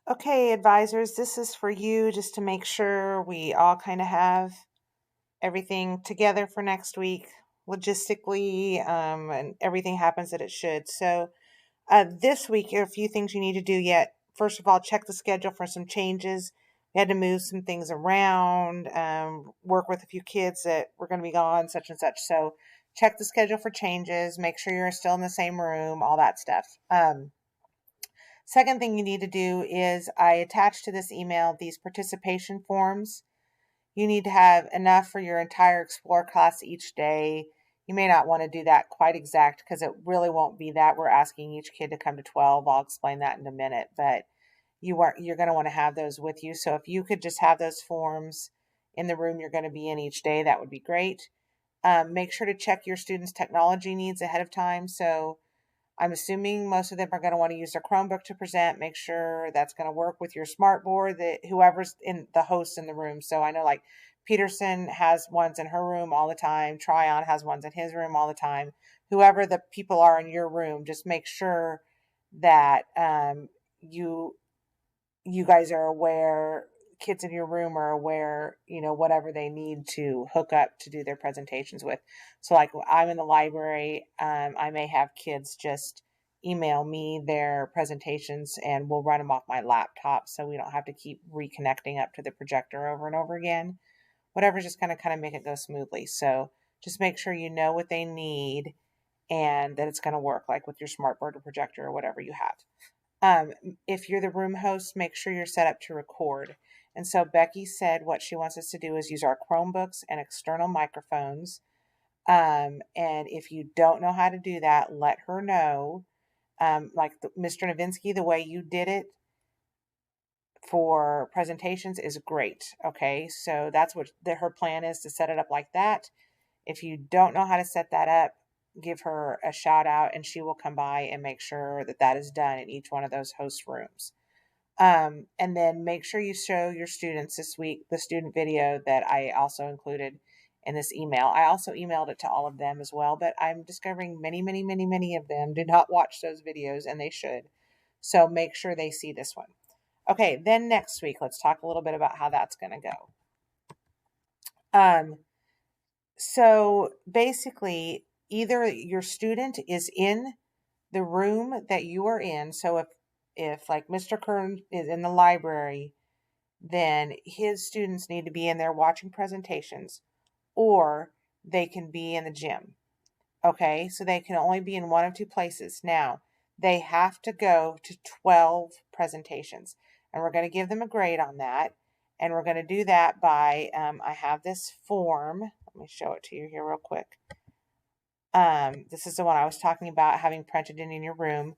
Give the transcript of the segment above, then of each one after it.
Okay, advisors, this is for you just to make sure we all kind of have everything together for next week, logistically, and everything happens that it should. So, this week, there are a few things you need to do yet. First of all, check the schedule for some changes. We had to move some things around, work with a few kids that were going to be gone, such and such. So, check the schedule for changes, make sure you're still in the same room, all that stuff. Second thing you need to do is I attached to this email these participation forms. You need to have enough for your entire Explore class each day. You may not want to do that quite exact because it really won't be that. We're asking each kid to come to 12. I'll explain that in a minute, but you're going to want to have those with you. So if you could just have those forms in the room you're going to be in each day, that would be great. Make sure to check your students' technology needs ahead of time. So I'm assuming most of them are going to want to use their Chromebook to present. Make sure that's going to work with your smart board, that whoever's in the host in the room. So I know like Peterson has ones in her room all the time. Tryon has ones in his room all the time. Whoever the people are in your room, just make sure that you guys are aware, kids in your room are aware, whatever they need to hook up to do their presentations with. So like I'm in the library, I may have kids just email me their presentations and we'll run them off my laptop so we don't have to keep reconnecting up to the projector over and over again. Whatever's just going to kind of make it go smoothly. So just make sure you know what they need and that it's going to work, like with your smartboard or projector or whatever you have. If you're the room host, make sure you're set up to record. And so Becky said what she wants us to do is use our Chromebooks and external microphones. And if you don't know how to do that, let her know. Mr. Novinsky, the way you did it for presentations is great. Okay, so that's what her plan is, to set it up like that. If you don't know how to set that up, give her a shout out and she will come by and make sure that that is done in each one of those host rooms. And then make sure you show your students this week the student video that I also included in this email. I also emailed it to all of them as well, but I'm discovering many, many, many, many of them do not watch those videos, and they should. So make sure they see this one. Okay, then next week, let's talk a little bit about how that's going to go. Um, so basically, either your student is in the room that you are in. So if like Mr. Kern is in the library, then his students need to be in there watching presentations, or they can be in the gym. Okay, so they can only be in one of two places. Now, they have to go to 12 presentations, and we're going to give them a grade on that. And we're going to do that by, I have this form. Let me show it to you here real quick. This is the one I was talking about having printed in your room.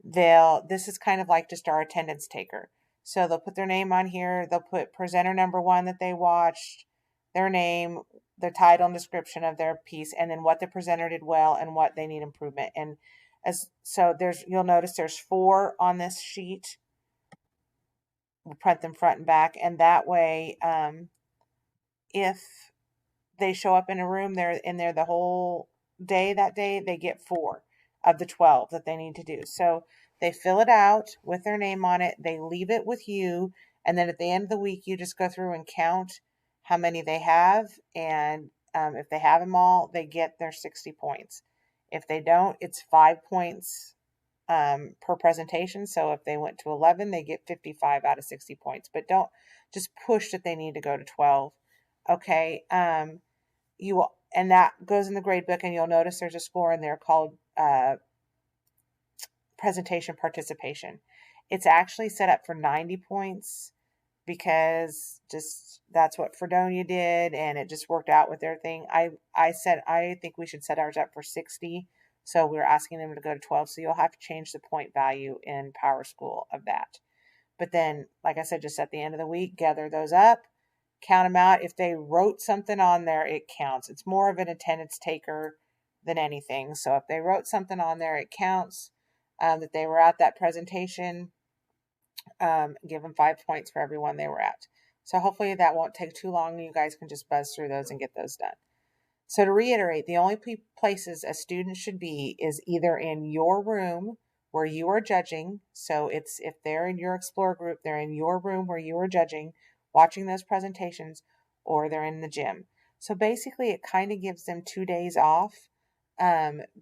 This is kind of like just our attendance taker. So they'll put their name on here. They'll put presenter number one that they watched, their name, the title and description of their piece, and then what the presenter did well and what they need improvement. And you'll notice there's 4 on this sheet. We'll print them front and back, and that way, if they show up in a room, they're in there the whole day that day, they get 4 of the 12 that they need to do. So they fill it out with their name on it, they leave it with you, and then at the end of the week, you just go through and count how many they have. And if they have them all, they get their 60 points. If they don't, it's 5 points per presentation. So if they went to 11, they get 55 out of 60 points. But don't just push that they need to go to 12. Okay. And that goes in the grade book, and you'll notice there's a score in there called presentation participation. It's actually set up for 90 points because just that's what Fredonia did, and it just worked out with their thing. I said I think we should set ours up for 60, so we're asking them to go to 12. So you'll have to change the point value in PowerSchool of that. But then, like I said, just at the end of the week, gather those up, count them out. If they wrote something on there, it counts. It's more of an attendance taker than anything. So if they wrote something on there, it counts. That they were at that presentation, give them 5 points for everyone they were at. So hopefully that won't take too long. You guys can just buzz through those and get those done. So to reiterate, the only places a student should be is either in your room where you are judging. So it's if they're in your Explore group, they're in your room where you are judging, watching those presentations, or they're in the gym. So basically, it kind of gives them 2 days off.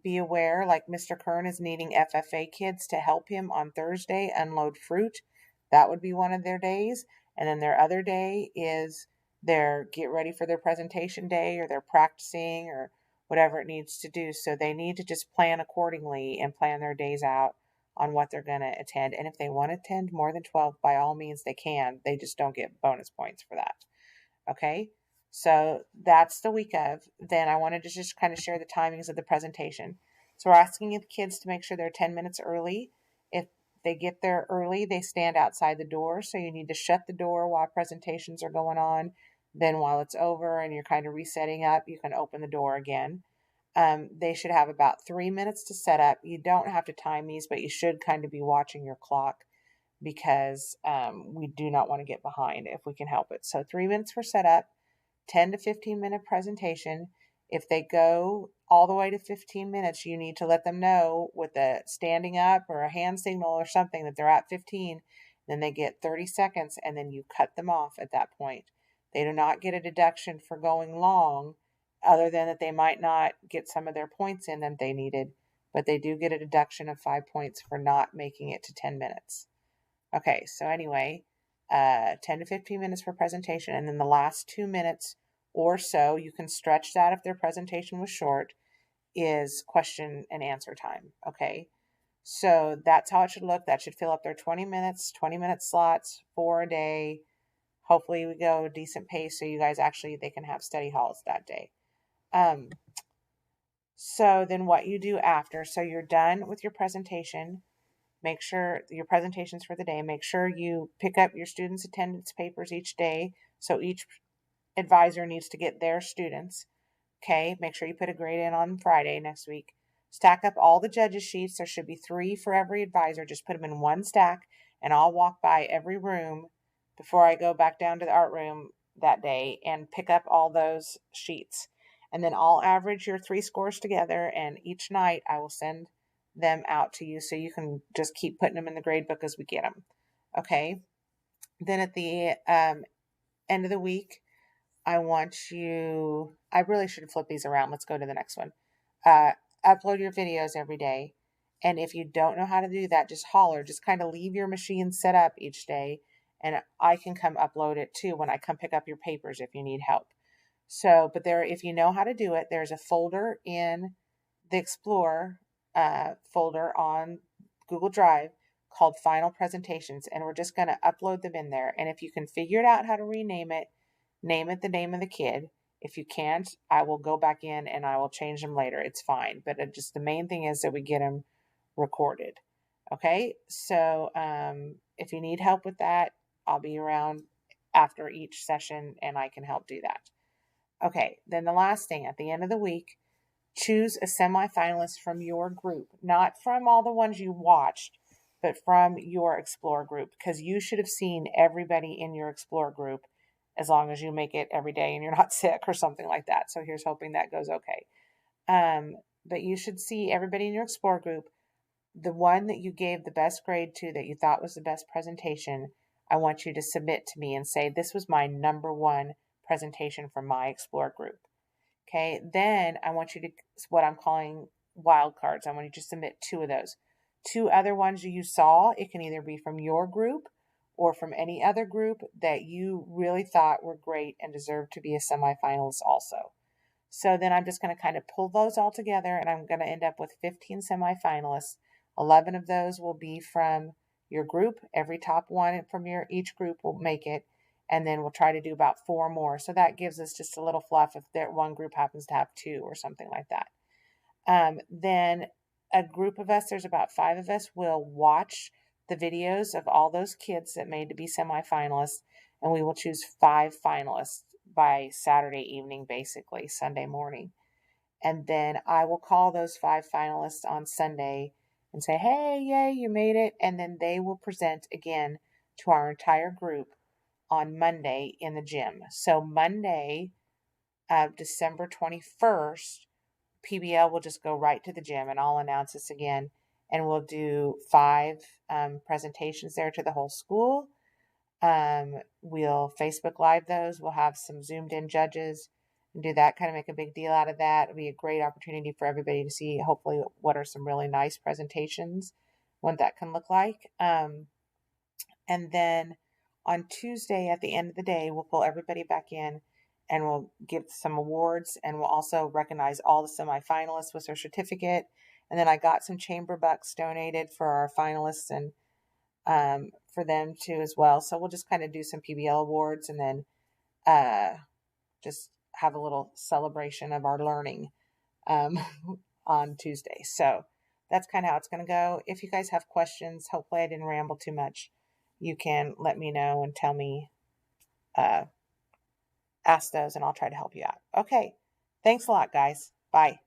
Be aware, like Mr. Kern is needing FFA kids to help him on Thursday unload fruit. That would be one of their days. And then their other day is their get ready for their presentation day, or they're practicing, or whatever it needs to do. So they need to just plan accordingly and plan their days out on what they're going to attend. And if they want to attend more than 12, by all means they can. They just don't get bonus points for that. Okay? So that's the week of. Then I wanted to just kind of share the timings of the presentation. So we're asking the kids to make sure they're 10 minutes early. If they get there early, they stand outside the door. So you need to shut the door while presentations are going on. Then while it's over and you're kind of resetting up, you can open the door again. They should have about 3 minutes to set up. You don't have to time these, but you should kind of be watching your clock because we do not want to get behind if we can help it. So 3 minutes for setup, 10 to 15-minute presentation. If they go all the way to 15 minutes, you need to let them know with a standing up or a hand signal or something that they're at 15. Then they get 30 seconds and then you cut them off at that point. They do not get a deduction for going long, other than that they might not get some of their points in that they needed, but they do get a deduction of 5 points for not making it to 10 minutes. Okay, so anyway, 10 to 15 minutes for presentation, and then the last 2 minutes or so, you can stretch that if their presentation was short, is question and answer time. Okay, so that's how it should look. That should fill up their 20 minutes, 20-minute slots, 4 a day. Hopefully we go a decent pace so you guys actually, they can have study halls that day. So then what you do after, so you're done with your presentation, make sure your presentations for the day, make sure you pick up your students' attendance papers each day. So each advisor needs to get their students. Okay, make sure you put a grade in on Friday next week. Stack up all the judges' sheets. There should be 3 for every advisor. Just put them in one stack, and I'll walk by every room before I go back down to the art room that day and pick up all those sheets. And then I'll average your 3 scores together, and each night I will send them out to you so you can just keep putting them in the grade book as we get them. Okay. Then at the end of the week, I want you, I really should flip these around. Let's go to the next one. Upload your videos every day. And if you don't know how to do that, just holler. Just kind of leave your machine set up each day, and I can come upload it too when I come pick up your papers if you need help. So, but there, if you know how to do it, there's a folder in the Explore folder on Google Drive called Final Presentations, and we're just going to upload them in there. And if you can figure it out how to rename it, name it the name of the kid. If you can't, I will go back in and I will change them later. It's fine. But just the main thing is that we get them recorded. Okay, so if you need help with that, I'll be around after each session and I can help do that. Okay, then the last thing, at the end of the week, choose a semifinalist from your group, not from all the ones you watched, but from your Explore group, because you should have seen everybody in your Explore group as long as you make it every day and you're not sick or something like that. So here's hoping that goes okay. But you should see everybody in your Explore group. The one that you gave the best grade to, that you thought was the best presentation, I want you to submit to me and say, this was my number 1 presentation from my Explore group. Okay, then I want you to, what I'm calling wild cards, I want you to submit 2 of those. 2 other ones you saw, it can either be from your group or from any other group that you really thought were great and deserved to be a semifinalist also. So then I'm just going to kind of pull those all together, and I'm going to end up with 15 semifinalists. 11 of those will be from your group. Every top one from each group will make it. And then we'll try to do about 4 more. So that gives us just a little fluff if that one group happens to have 2 or something like that. Then a group of us, there's about 5 of us, will watch the videos of all those kids that made to be semifinalists, and we will choose 5 finalists by Saturday evening, basically Sunday morning. And then I will call those 5 finalists on Sunday and say, hey, yay, you made it. And then they will present again to our entire group on Monday in the gym. So Monday, December 21st, PBL will just go right to the gym, and I'll announce this again. and we'll do 5 presentations there to the whole school. We'll Facebook Live those. We'll have some zoomed in judges and do that, kind of make a big deal out of that. It'll be a great opportunity for everybody to see, hopefully, what are some really nice presentations, what that can look like. And then on Tuesday at the end of the day, we'll pull everybody back in and we'll give some awards, and we'll also recognize all the semifinalists with their certificate. And then I got some chamber bucks donated for our finalists and for them too as well. So we'll just kind of do some PBL awards and then just have a little celebration of our learning um, on Tuesday. So that's kind of how it's going to go. If you guys have questions, hopefully I didn't ramble too much. You can let me know and tell me, ask those, and I'll try to help you out. Okay. Thanks a lot, guys. Bye.